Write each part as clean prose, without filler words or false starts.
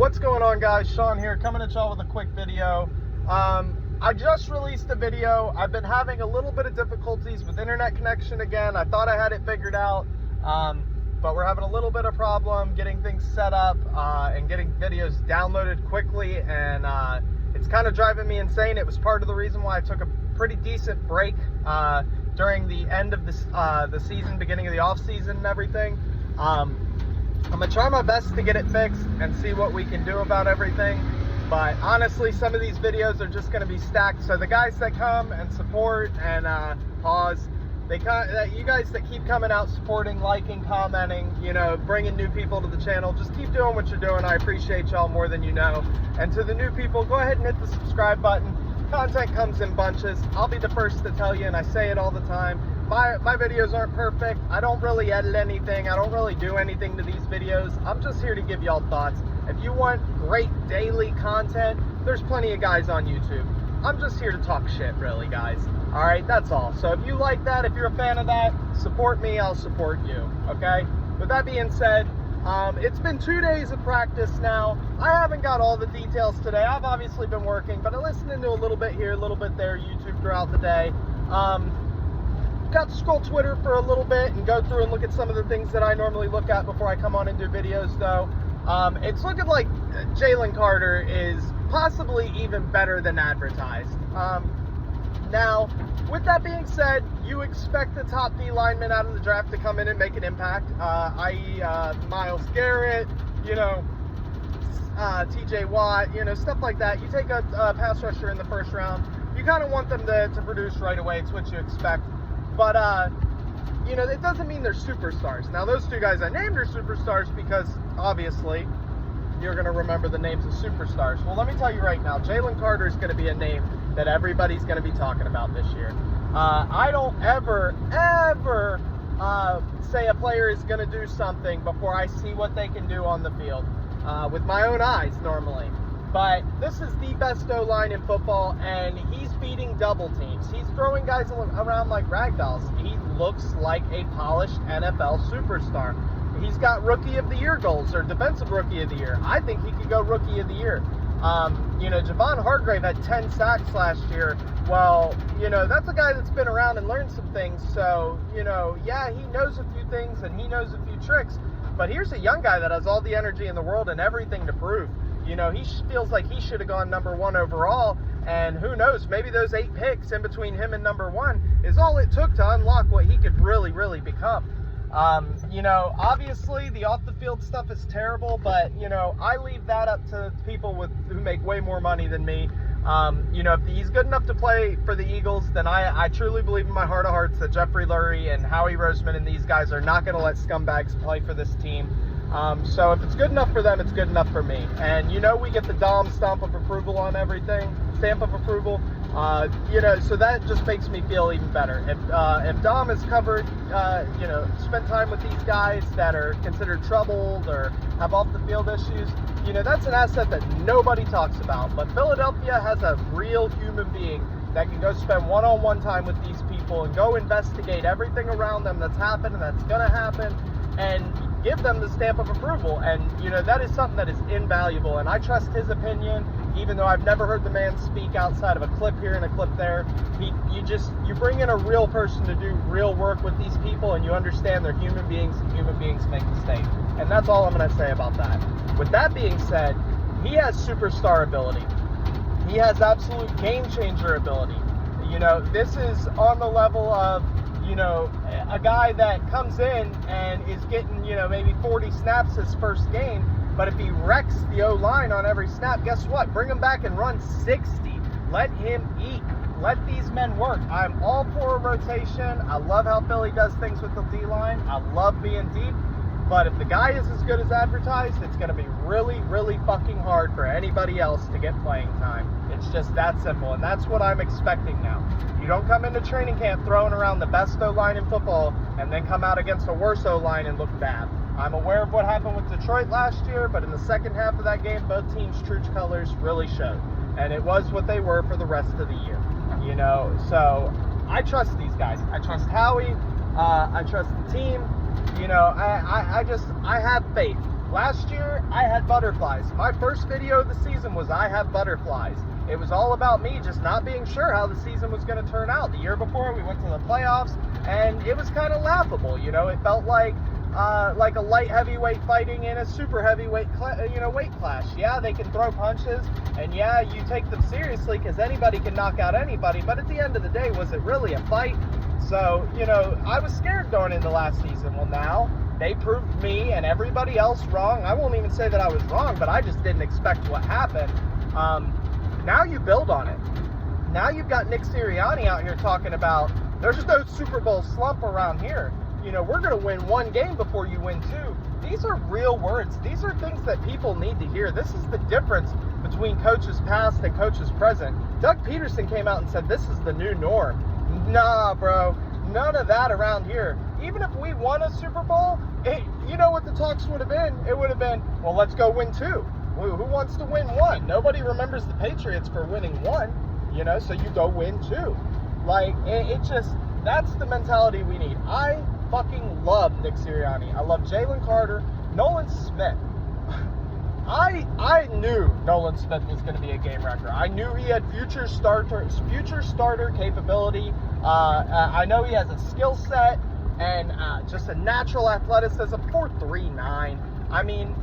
What's going on, guys? Sean here, coming at y'all with a quick video. I just released a video. I've been having a little bit of difficulties with internet connection again. I thought I had it figured out, but we're having a little bit of problem getting things set up and getting videos downloaded quickly, and it's kind of driving me insane. It was part of the reason why I took a pretty decent break during the end of the season, beginning of the off season and everything. I'm gonna try my best to get it fixed and see what we can do about everything. But honestly, some of these videos are just gonna be stacked. So the guys that come and support and pause, you guys that keep coming out, supporting, liking, commenting, you know, bringing new people to the channel, just keep doing what you're doing. I appreciate y'all more than you know. And to the new people, go ahead and hit the subscribe button. Content comes in bunches. I'll be the first to tell you, and I say it all the time. My videos aren't perfect. I don't really edit anything. I don't really do anything to these videos. I'm just here to give y'all thoughts. If you want great daily content, there's plenty of guys on YouTube. I'm just here to talk shit, really, guys. All right, that's all. So if you like that, if you're a fan of that, support me, I'll support you, okay? With that being said, it's been 2 days of practice now. I haven't got all the details today. I've obviously been working, but I'm listening to a little bit here, a little bit there, YouTube throughout the day. Got to scroll Twitter for a little bit and go through and look at some of the things that I normally look at before I come on and do videos, though. It's looking like Jalen Carter is possibly even better than advertised. Now, with that being said, you expect the top D lineman out of the draft to come in and make an impact, i.e. Myles Garrett, you know, TJ Watt, you know, stuff like that. You take a pass rusher in the first round, you kind of want them to produce right away. It's what you expect. But, you know, it doesn't mean they're superstars. Now, those two guys I named are superstars because, obviously, you're going to remember the names of superstars. Well, let me tell you right now, Jalen Carter is going to be a name that everybody's going to be talking about this year. I don't ever say a player is going to do something before I see what they can do on the field with my own eyes, normally. But this is the best O-line in football, and he's beating double teams. He's throwing guys around like ragdolls. He looks like a polished NFL superstar. He's got Rookie of the Year goals, or Defensive Rookie of the Year. I think he could go Rookie of the Year. You know, Javon Hargrave had 10 sacks last year. Well, you know, that's a guy that's been around and learned some things. So, you know, yeah, he knows a few things and he knows a few tricks. But here's a young guy that has all the energy in the world and everything to prove. You know, he feels like he should have gone #1 overall, and who knows, maybe those 8 picks in between him and #1 is all it took to unlock what he could really, really become. You know, obviously the off-the-field stuff is terrible, but, you know, I leave that up to people who make way more money than me. You know, if he's good enough to play for the Eagles, then I truly believe in my heart of hearts that Jeffrey Lurie and Howie Roseman and these guys are not going to let scumbags play for this team. So if it's good enough for them, it's good enough for me. And, you know, we get the Dom stamp of approval on everything, stamp of approval. You know, so that just makes me feel even better. If Dom is covered, you know, spent time with these guys that are considered troubled or have off-the-field issues, you know, that's an asset that nobody talks about. But Philadelphia has a real human being that can go spend one-on-one time with these people and go investigate everything around them that's happened and that's going to happen, and give them the stamp of approval. And, you know, that is something that is invaluable, and I trust his opinion, even though I've never heard the man speak outside of a clip here and a clip there. You bring in a real person to do real work with these people, and you understand they're human beings, and human beings make mistakes. And that's all I'm going to say about that. With that being said, he has superstar ability. He has absolute game changer ability. You know, this is on the level of, you know, a guy that comes in and is getting, you know, maybe 40 snaps his first game, but if he wrecks the O-line on every snap, guess what? Bring him back and run 60. Let him eat. Let these men work. I'm all for a rotation. I love how Philly does things with the D-line. I love being deep. But if the guy is as good as advertised, it's going to be really, really fucking hard for anybody else to get playing time. It's just that simple, and that's what I'm expecting now. You don't come into training camp throwing around the best O-line in football and then come out against a worse O-line and look bad. I'm aware of what happened with Detroit last year, but in the second half of that game, both teams' true colors really showed. And it was what they were for the rest of the year. You know, so I trust these guys. I trust Howie. I trust the team. You know, I have faith. Last year, I had butterflies. My first video of the season was I have butterflies. It was all about me just not being sure how the season was going to turn out. The year before, we went to the playoffs, and it was kind of laughable. You know, it felt like a light heavyweight fighting in a super heavyweight, weight class. Yeah, they can throw punches, and yeah, you take them seriously because anybody can knock out anybody. But at the end of the day, was it really a fight? So, you know, I was scared going into last season. Well, now they proved me and everybody else wrong. I won't even say that I was wrong, but I just didn't expect what happened. Now you build on it. Now you've got Nick Sirianni out here talking about there's no Super Bowl slump around here. You know, we're going to win one game before you win two. These are real words. These are things that people need to hear. This is the difference between coaches past and coaches present. Doug Peterson came out and said this is the new norm. Nah, bro. None of that around here. Even if we won a Super Bowl, you know what the talks would have been? It would have been, well, let's go win two. Who wants to win one? Nobody remembers the Patriots for winning one, you know, so you go win two. Like, it just, that's the mentality we need. I fucking love Nick Sirianni. I love Jalen Carter. Nolan Smith. I knew Nolan Smith was going to be a game wrecker. I knew he had future starter capability. I know he has a skill set and just a natural athleticism. 4.39. I mean,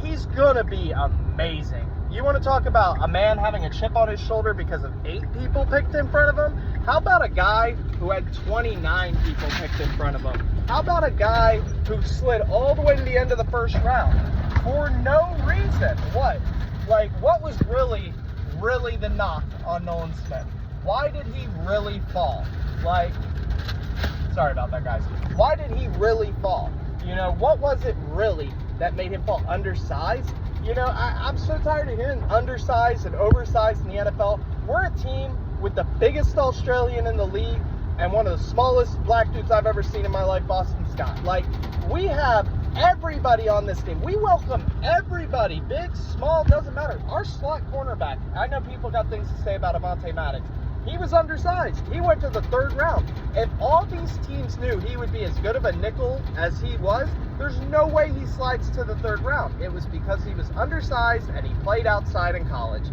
he's going to be amazing. You want to talk about a man having a chip on his shoulder because of 8 people picked in front of him? How about a guy who had 29 people picked in front of him? How about a guy who slid all the way to the end of the first round for no reason? What was really the knock on Nolan Smith? Why did he really fall? Sorry about that, guys. Why did he really fall? You know, what was it really that made him fall? Undersized? You know, I'm so tired of hearing undersized and oversized in the NFL. We're a team with the biggest Australian in the league and one of the smallest black dudes I've ever seen in my life, Boston Scott. Like, we have everybody on this team. We welcome everybody, big, small, doesn't matter. Our slot cornerback, I know people got things to say about Avonte Maddox. He was undersized. He went to the 3rd round. If all these teams knew he would be as good of a nickel as he was, there's no way he slides to the 3rd round. It was because he was undersized and he played outside in college.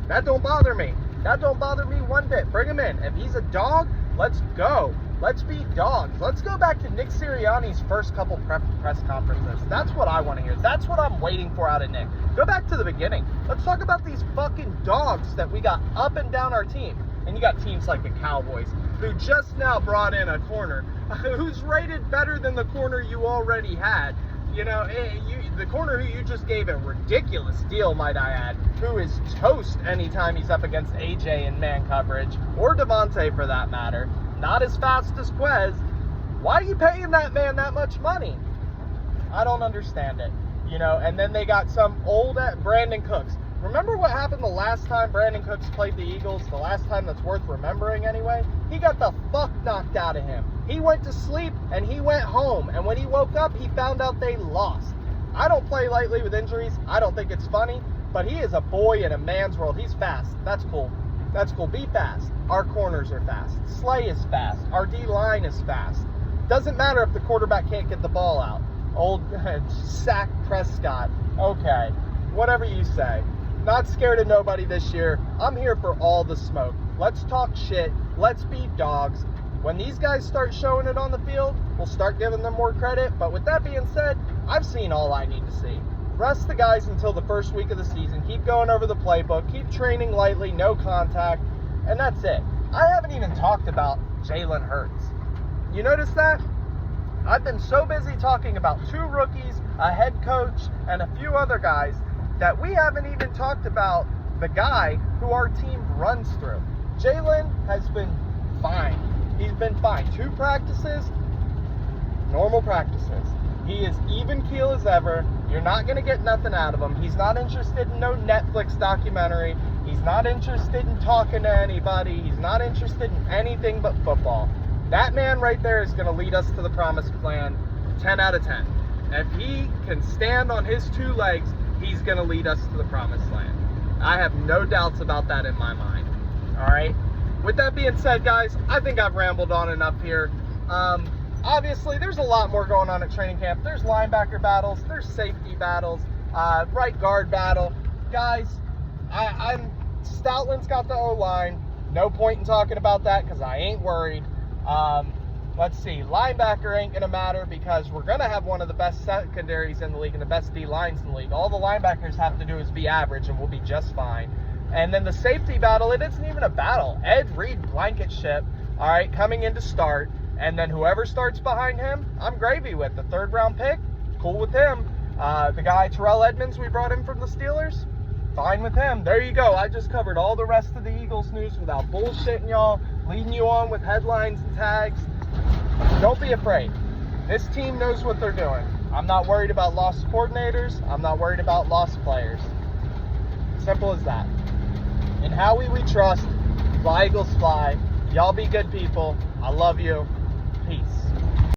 That don't bother me. That don't bother me one bit. Bring him in. If he's a dog, let's go. Let's be dogs. Let's go back to Nick Sirianni's first couple press conferences. That's what I want to hear. That's what I'm waiting for out of Nick. Go back to the beginning. Let's talk about these fucking dogs that we got up and down our team. And you got teams like the Cowboys, who just now brought in a corner who's rated better than the corner you already had. You know, the corner who you just gave a ridiculous deal, might I add, who is toast anytime he's up against AJ in man coverage, or Devontae for that matter. Not as fast as Quez. Why are you paying that man that much money? I don't understand it. You know, and then they got some old Brandon Cooks. Remember what happened the last time Brandon Cooks played the Eagles? The last time that's worth remembering anyway? He got the fuck knocked out of him. He went to sleep and he went home. And when he woke up, he found out they lost. I don't play lightly with injuries. I don't think it's funny. But he is a boy in a man's world. He's fast. That's cool. That's cool. Be fast. Our corners are fast. Slay is fast. Our D-line is fast. Doesn't matter if the quarterback can't get the ball out. Old Sack Prescott. Okay. Whatever you say. Not scared of nobody this year. I'm here for all the smoke. Let's talk shit. Let's be dogs. When these guys start showing it on the field, we'll start giving them more credit. But with that being said, I've seen all I need to see. Rest the guys until the first week of the season. Keep going over the playbook. Keep training lightly, no contact. And that's it. I haven't even talked about Jalen Hurts. You notice that? I've been so busy talking about 2 rookies, a head coach, and a few other guys that we haven't even talked about the guy who our team runs through. Jalen has been fine. He's been fine. 2 practices, normal practices. He is even keel as ever. You're not going to get nothing out of him. He's not interested in no Netflix documentary. He's not interested in talking to anybody. He's not interested in anything but football. That man right there is going to lead us to the promised land 10 out of 10. If he can stand on his 2 legs, he's going to lead us to the promised land. I have no doubts about that in my mind. All right? With that being said, guys, I think I've rambled on enough here. obviously, there's a lot more going on at training camp. There's linebacker battles, there's safety battles, right guard battle. Guys, Stoutland's got the O-line. No point in talking about that because I ain't worried. Let's see. Linebacker ain't going to matter because we're going to have one of the best secondaries in the league and the best D-lines in the league. All the linebackers have to do is be average and we'll be just fine. And then the safety battle, it isn't even a battle. Ed Reed blanket ship, all right, coming in to start. And then whoever starts behind him, I'm gravy with. The 3rd round pick, cool with him. The guy, Terrell Edmonds, we brought in from the Steelers, fine with him. There you go. I just covered all the rest of the Eagles news without bullshitting y'all, leading you on with headlines and tags. Don't be afraid. This team knows what they're doing. I'm not worried about lost coordinators. I'm not worried about lost players. Simple as that. In Howie we trust. Fly Eagles fly. Y'all be good people. I love you. Peace.